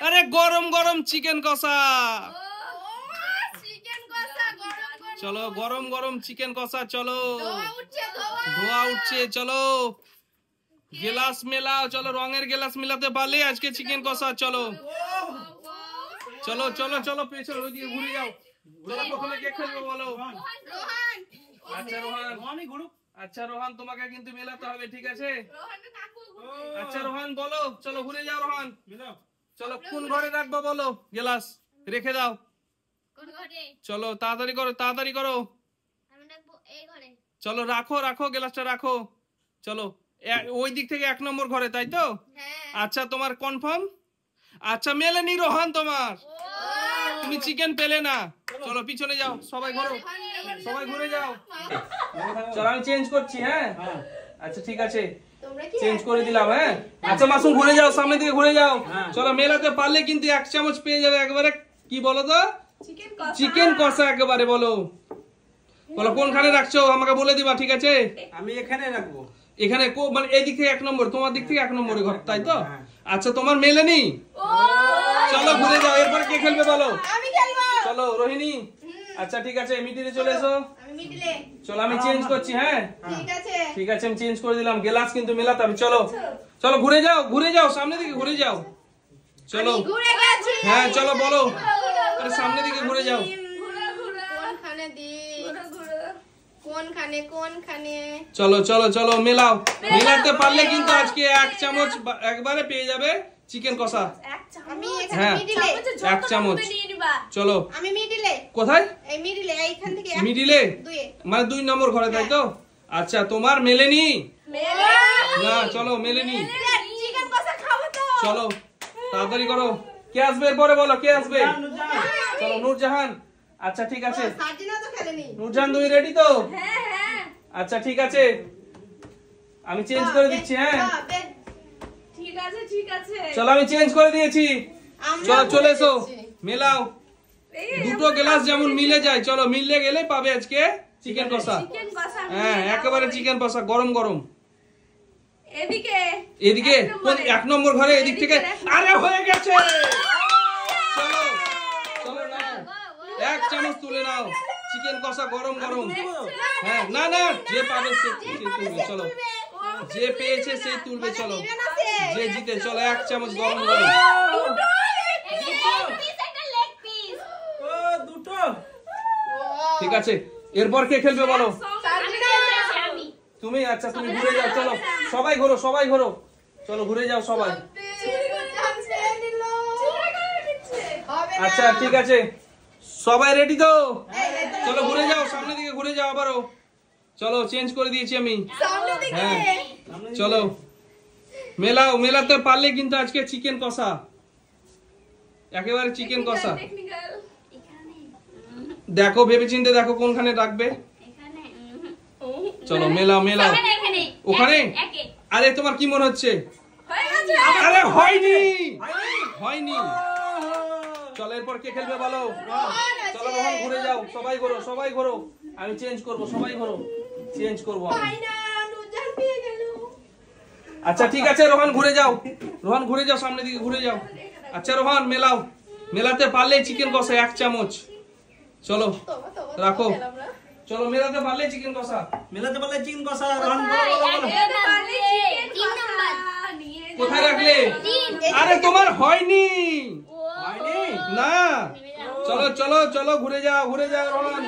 আরে গরম গরম চিকেন কষা। চলো গরম গরম চিকেন কষা, চলো ধোয়া উঠছে, চলো গেলাস মেলাও, চলো রঙের গেলাস মেলাতে পারলে আজকে চিকেন কষা। চলো চলো চলো চলো পেছনে ওইদিকে ঘুরে যাও। প্রথমে কে খেলবে বলো? আচ্ছা রোহান, আচ্ছা রোহান তোমাকে কিন্তু মেলাতে হবে, ঠিক আছে? আচ্ছা রোহান বলো, চলো ঘুরে যাও রোহান। চলো কোন ঘরে রাখবো বলো? গেলাস রেখে দাও। চলো তাড়াতাড়ি করো, তাড়াতাড়ি করো। চলো রাখো রাখো গেলাসটা রাখো। চলো ওই দিক থেকে 1 নম্বর ঘরে, তাই তো? আচ্ছা তোমার কনফার্ম? আচ্ছা মেলেনি রোহান তোমার, তুমি চিকেন পেলে না। চলো পিছনে যাও, সবাই ঘোরো, সবাই ঘুরে যাও। চলো আমি চেঞ্জ করছি। হ্যাঁ আচ্ছা ঠিক আছে, চেঞ্জ করে দিলাম। হ্যাঁ আচ্ছা মাসুম ঘুরে যাও, সামনের দিকে ঘুরে যাও। চলো মেলাতে পারলে কিন্তু 1 চামচ পেয়ে যাবে একবারে। কি বলো তো? চিকেন কষা একেবারে। বলো বলো কোনখানে রাখছো আমাকে বলে দিবা, ঠিক আছে? আমি এখানে রাখবো। এখানে মানে এই দিক থেকে 1 নম্বর, তোমার দিক থেকে 1 নম্বরে ঘর, তাই তো? আচ্ছা তোমার মেলেনি, চলো ঘুরে যাও। এরপর কে খেলবে বলো? চলো রোহিণী। আচ্ছা ঠিক আছে মিডিলে চলে এসো। চলো আমি চেঞ্জ করছি। হ্যাঁ ঠিক আছে আমি চেঞ্জ করে দিলাম। গেলাস কিন্তু মেলাতে হবে। চলো চলো ঘুরে যাও, ঘুরে যাও, সামনের দিকে ঘুরে যাও। চলো হ্যাঁ চলো বলো, আরে সামনের দিকে ঘুরে যাও। চলো চলো চলো মেলাও। মেলাতে পারলে কিন্তু আজকে 1 চামচ একবারে পেয়ে যাবে চিকেন কষা। হ্যাঁ 1 চামচ। চলো আমি মিডিলে। কোথায়? এই মিডিলে, এইখান থেকে মিডিলে মানে 2 নম্বর ঘরে, তাই তো? আচ্ছা তোমার মেলেনি না, চলো মেলেনি। চলো তাড়াতাড়ি করো, কে আসবে এরপরে বলো? কে আসবে? চলো নূরজাহান। আচ্ছা ঠিক আছে নূরজাহান তুমি রেডি তো? আচ্ছা ঠিক আছে আমি চেঞ্জ করে দিচ্ছি। হ্যাঁ ঠিক আছে ঠিক আছে, চলো আমি চেঞ্জ করে দিয়েছি। চলো চলে এসো মেলাও। দুটো গ্লাস যেমন মিলে যায়, চলো মিলে গেলে পাবে আজকে চিকেন কষা। হ্যাঁ একেবারে চিকেন কষা গরম গরম। এদিকে এদিকে 1 নম্বর ঘরে, এদিক থেকে। আরে হয়ে গেছে, চলো চলো নাও 1 চামচ তুলে নাও চিকেন কষা গরম গরম। হ্যাঁ না না, যে পাবে সে তুলবে। চলো যে পেয়েছে সে তুলবে। চলো যে জিতে, চলো 1 চামচ গরম গরম। ঠিক আছে এরপর কে খেলবে বলো? তুমি। আচ্ছা তুমি ঘুরে যাও, চলো সবাই ঘোরো, সবাই ঘোরো, চলো ঘুরে যাও সবাই। আচ্ছা ঠিক আছে সবাই রেডি তো? চলো ঘুরে যাও, সামনের দিকে ঘুরে যাও আবারও। চলো চেঞ্জ করে দিয়েছি আমি। হ্যাঁ চলো মেলাও। মেলাতে পারলে কিন্তু আজকে চিকেন কষা, একেবারে চিকেন কষা। দেখো ভেবে চিন্তে দেখো কোনখানে রাখবে। চলো মেলাও মেলাও। ওখানে? আরে তোমার কি মনে হচ্ছে? আরে হয়নি, হয়নি। চলো এরপর কে খেলবে বলো? চলো রোহন ঘুরে যাও, সবাই ঘোরো, সবাই ঘোরো। আমি চেঞ্জ করব, সবাই ঘোরো, চেঞ্জ করবো আমি। আচ্ছা ঠিক আছে রোহন ঘুরে যাও, রোহন ঘুরে যাও, সামনের দিকে ঘুরে যাও। আচ্ছা রোহন মেলাও। মেলাতে পারলে চিকেন কষা 1 চামচ। চলো রাখো। চলো মেলাতে পারলে চিকেন কষা, মেলাতে পারলে চিকেন কষা। রোহন কোথায় রাখলে? আরে তোমার হয়নি, হয়নি না। চলো চলো চলো ঘুরে যাও, ঘুরে যাও রোহন।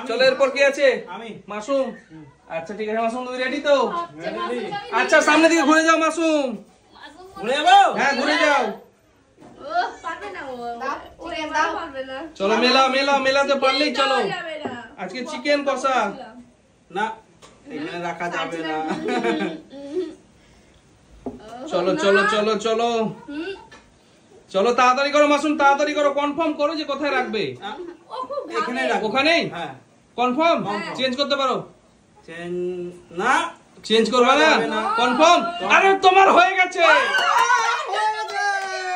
চলো এরপর কে আছে? আমি। মাসুম। আচ্ছা ঠিক আছে মাসুম তুমি রেডি তো? আচ্ছা সামনের দিকে ঘুরে যাও মাসুম। ঘুরে যাবো? হ্যাঁ ঘুরে যাও। চলো মেলাও মেলাও। মেলাতে পারলেই চলো আজকে চিকেন কষা। না এখানে রাখা যাবে না। চলো চলো চলো চলো চলো তাড়াতাড়ি করো মাসুম, তাড়াতাড়ি করো। কনফার্ম করো যে কোথায় রাখবে। এখানে রাখো। ওখানে? হ্যাঁ কনফার্ম। চেঞ্জ করতে পারো? না চেঞ্জ করবে না? কনফার্ম? আরে তোমার হয়ে গেছে।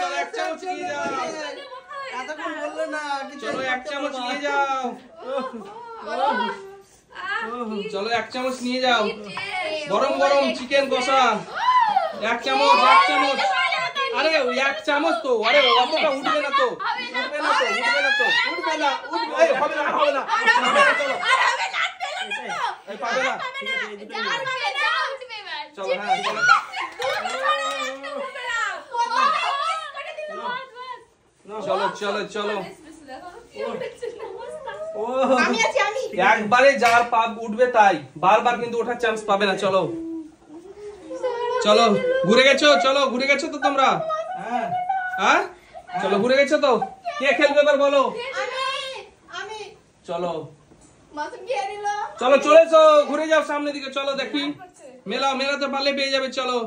চলো 1 চামচ নিয়ে যাও। এতক্ষণ বললে না। চলো 1 চামচ নিয়ে যাও। চলো 1 চামচ নিয়ে যাও। গরম গরম চিকেন কষা 1 চামচ, 1 চামচ। আরে ওই এক চামচ তো, আরে অতটা উঠবে না তো, উঠবে না তো, উঠবে না তো, উঠবে না, উঠবে, এই হবে না, হবে না, চলো, এই পাবে না, চলো, হ্যাঁ, চলো, চলো, চলো, চলো, ও আমি আছি আমি একবারে যার পাপ উঠবে তাই, বারবার কিন্তু ওঠার চান্স পাবে না। চলো চলো, ঘুরে গেছো, চলো ঘুরে গেছো তো তোমরা, হ্যাঁ হ্যাঁ চলো ঘুরে গেছো তো, কে খেলবে এবার বলো, আমি চলো মাসুম খেয়ে নিল চলো চলেছো, ঘুরে যাও সামনে দিকে, চলো দেখি, মেলাও, মেলাতে পারলে পেয়ে যাবে। চলো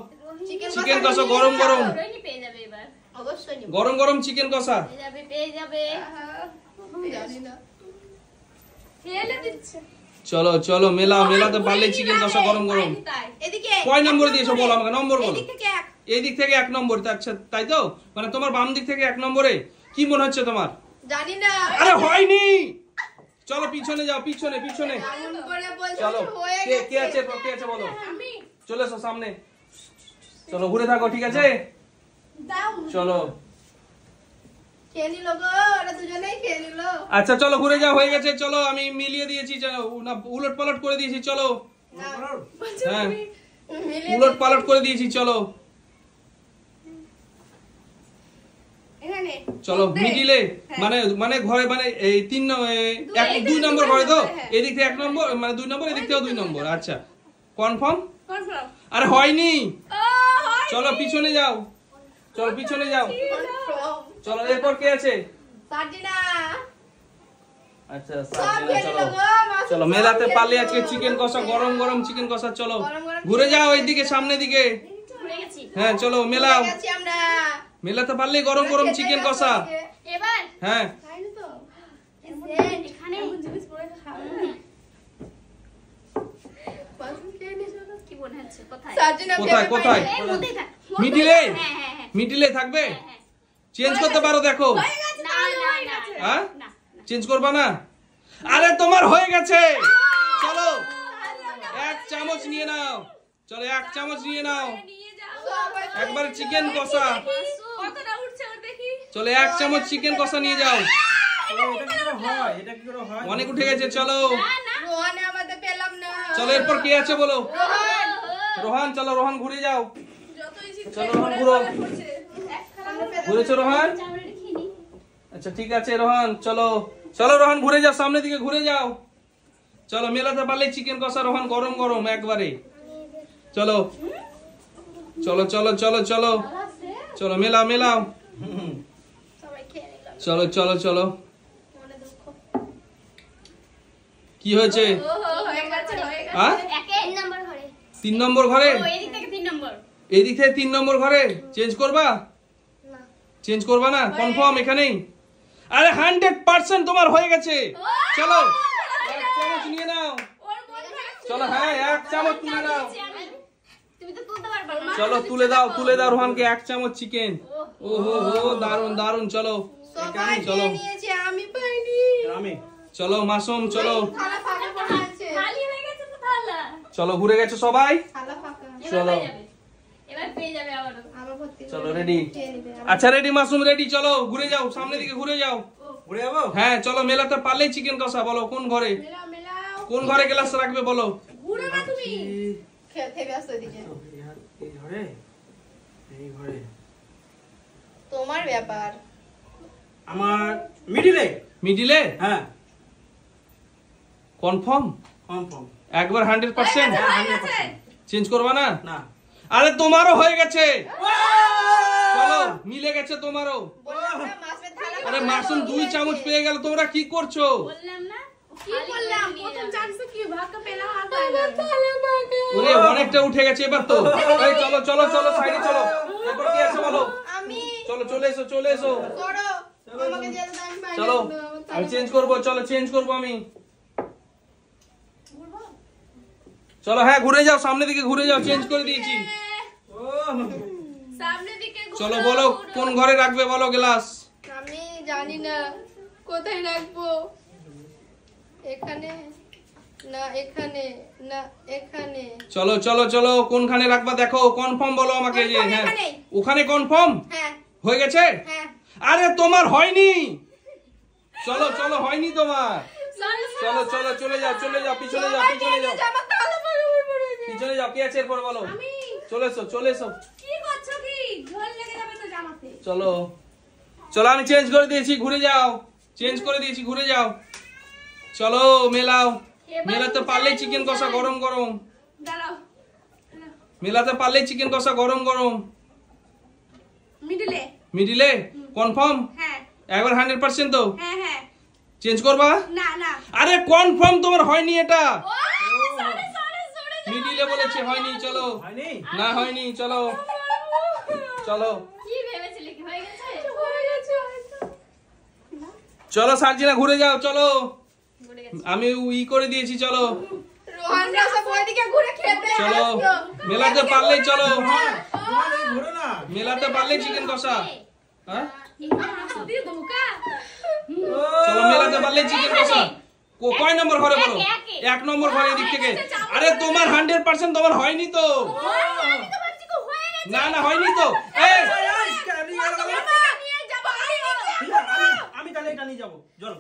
চিকেন কষা গরম গরম, পেয়ে যাবে এবার, অবশ্যই নিব গরম গরম চিকেন কষা, পেয়ে যাবে জানি না খেলে দিচ্ছে। চলো চলো মেলাও, মেলাতে পারলে চিকেন কষা গরম গরম। এদিকে কয় নম্বর দিয়েছো বলো আমাকে, নম্বর বলো। এদিক থেকে এক এই দিক থেকে 1 নম্বর, আচ্ছা তাই তো, মানে তোমার বাম দিক থেকে 1 নম্বরে, কি মনে হচ্ছে তোমার? জানি না আরে হয়নি, চলো পিছনে যাও, পিছনে পিছনে, এমন করে বলছো চলো হয়ে কে গেছে কে আছে, কে আছে বলো, আমি চলে এসো সামনে, চলো ঘুরে থাকো, ঠিক আছে, দাও চলো, খেয়ে নিল গো ওরা দুজনেই খেয়ে নিল আচ্ছা চলো ঘুরে যাও, হয়ে গেছে, চলো আমি মিলিয়ে দিয়েছি, চলো না উলট পালট করে দিয়েছি, চলো, হ্যাঁ উলট পালট করে দিয়েছি, চলো এখানে চলো মিডিলে, মানে মানে ঘরে, মানে এই 2 নম্বর ঘরে তো, এদিক থেকে 1 নম্বর, মানে 2 নম্বর, এদিক থেকেও 2 নম্বর, আচ্ছা কনফার্ম। কনফার্ম আরে হয়নি, ও হয় চলো পিছনে যাও, চলো পিছনে যাও, কনফার্ম চলো এরপর কে আছে, সার্জিনা আচ্ছা সব সাজিনা, খেয়ে চলো নিল গো মাসুম চলো সব মেলাতে খেয়ে পারলে নিল। আজকে চিকেন কষা গরম গরম চিকেন কষা, চলো গরম গরম ঘুরে যাও এইদিকে সামনের দিকে, ঘুরে গেছি হ্যাঁ চলো মেলাও, ভুলে গেছি আমরা মেলাতে পারলে গরম গরম চিকেন কষা, এবার হ্যাঁ খাইনি তো এখানে জিনিস পরে খাবে মাসুম খেয়ে নিল কি মনে হচ্ছে কোথায়? সার্জিনা কোথায়, ভেবে কোথায়? পাইনি। এই মধ্যেই থাক। মিডিলে, হ্যাঁ হ্যাঁ হ্যাঁ মিডিলে থাকবে, হ্যাঁ। চেঞ্জ করতে পারো, দেখো, হয়ে গেছে না তাহলে না হয়ে না গেছে। হ্যাঁ না চেঞ্জ করবা না, আরে তোমার হয়ে গেছে, চলো 1 চামচ নিয়ে নাও, চলো 1 চামচ নিয়ে নাও, নিয়ে যাও সবাই একবার চিকেন কষা, কতটা উঠছে ওর দেখি চলো 1 চামচ চিকেন কষা নিয়ে যাও, এটা কি করে হয়, এটা কি করে হয়? অনেক উঠে গেছে, চলো রোহানে আমাদের পেলাম না চলো এরপর কে আছে বলো, রোহান রোহান, চলো রোহান ঘুরে যাও, যতই চলো রোহান ঘুরো, ঘুরেছো রোহান, আমরা রেখে নি আচ্ছা ঠিক আছে রোহান, চলো চলো রোহান ঘুরে যাও, সামনের দিকে ঘুরে যাও, চলো মেলাতে পারলে চিকেন কষা রোহান গরম গরম একবারে, চলো চলো চলো চলো চলো চলো মেলাও মেলাও, হুম। সবাই খেয়ে নিলাম চলো চলো চলো, মনে দুঃখ কি হয়েছে, হয়ে গেছে হ্যাঁ একে 3 নম্বর ঘরে 3 নম্বর ঘরে, ও এদিক থেকে 3 নম্বর এইদিক থেকে 3 নম্বর ঘরে, চেঞ্জ করবা, না চেঞ্জ করবা না, কনফার্ম এখানেই, আরে 100% তোমার হয়ে গেছে, চলো 1 চামচ নিয়ে নাও, ওর মন খারাপ চলো হ্যাঁ 1 চামচ তুলে নাও, তুমি তো তুলতে পারবে না চলো তুলে দাও রোহানকে 1 চামচ চিকেন, ওহো হো দারুন দারুন, চলো সবাই চলো। খেয়ে নিয়েছে আমি পাইনি আমি চলো মাসুম, চলো থালা ফাঁকা পড়ে আছে খালি হয়ে গেছে তো থালা চলো ঘুরে গেছে সবাই, থালা ফাঁকা এবার চলো। পেয়ে যাবে এবার পেয়ে যাবে আবারও আবার ভর্তি করে চলো রেডি, খেয়ে নিবে আচ্ছা রেডি মাসুম রেডি, চলো ঘুরে যাও সামনের দিকে ঘুরে যাও, ঘুরে যাবো? হ্যাঁ চলো মেলাতে পারলেই চিকেন কষা, বলো কোন ঘরে, মেলাও মেলাও কোন ঘরে গ্লাস রাখবে বলো, ঘুরে না তুমি খেতে ব্যস্ত এদিকে এই ঘরে, এই ঘরে তোমার ব্যাপার আমার মিডিলে, মিডিলে, হ্যাঁ কনফার্ম কনফার্ম, একবার 100%, হ্যাঁ 100%, চেঞ্জ করবা না, না আরে তোমারও হয়ে গেছে, চলো মিলে গেছে তোমারও, বললাম না মাছের থালা আরে ফাঁকা মাসুম তো, 2 চামচ পেয়ে গেল, তোমরা কি করছো, বললাম না কি বললাম প্রথম চান্স কি ভাগ্য পেলাম আর পাইলাম থালা ফাঁকা ওরে অনেকটা উঠে গেছে এবার তো, এই চলো চলো চলো সাইডে চলো, এরপর কি আছে বলো, আমি চলো চলে এসো চলে এসো, করো আমাকে দিয়ে দাও আমি পাইলাম চলো আমি চেঞ্জ করব, চলো চেঞ্জ করব আমি, চলো হ্যাঁ ঘুরে যাও সামনের দিকে ঘুরে যাও, চেঞ্জ করে দিয়েছি, ও সামনে দিকে ঘুরো, চলো বলো কোন ঘরে রাখবে বলো গ্লাস, আমি জানি না কোথায় রাখবো, এখানে না এখানে, না এখানে। চলো চলো চলো, কোনখানে রাখবা দেখো, কনফার্ম বলো আমাকে। যে Confirm হ্যাঁ এখানেই। ওখানে কনফার্ম হ্যাঁ হয়ে গেছে। হ্যাঁ। আরে তোমার হয়নি, চলো চলো হয়নি তোমার। চলো চলো চলে যাও চলে যাও, পিছনে যাও পিছনে যাও জামা কালো হয়ে পড়েছে। পিছনে যাও। কে আছে এরপর বলো। আমি। চলে এসো চলে এসো। কি করছো কি? ঝোল লেগে যাবে তো জামাতে। চলো চলো, আমি চেঞ্জ করে দিয়েছি, ঘুরে যাও। চেঞ্জ করে দিয়েছি, ঘুরে যাও। চলো মেলাও। মেলাতে পারলেই চিকেন কষা গরম গরম। দাঁড়াও। মেলাতে পারলেই চিকেন কষা গরম গরম। মিডলে। মিডিলে কনফার্ম হ্যাঁ একবার 100% তো। হ্যাঁ হ্যাঁ। চেঞ্জ করবা? না না। আরে কনফার্ম তোমার হয়নি এটা। Sorry sorry sorry. মিডিলে বলেছি হয়নি। চলো হয়নি? না হয়নি, চলো চলো কি ভেবেছিলে কি হয়ে গেছে? হয়ে গেছে। চলো সার্জিনা ঘুরে যাও। চলো ঘুরে গেছে। আমি করে দিয়েছি। চলো রোহানরা সব ওইদিকে ঘুরে খেতে চলো আসলো। মেলাতে পারলেই চলো। রোহান, এই ঘোরো না। মেলাতে পারলেই চিকেন কষা। হ্যাঁ সত্যি ধোকা। চলো মেলাতে পারলেই চিকেন কষা। কয় নম্বর ঘরে বলো? একে। 1 নম্বর ঘরে এদিক থেকে। আরে তোমার 100% তোমার হয়নি তো। আমি তো বলছি কি হয়ে গেছে। না না হয়নি তো। এই এই, এই, নিয়ে গেলো। নিয়ে যাবো। ঠিক আছে, আমি তাহলে এটা নিয়ে যাবো। চলো।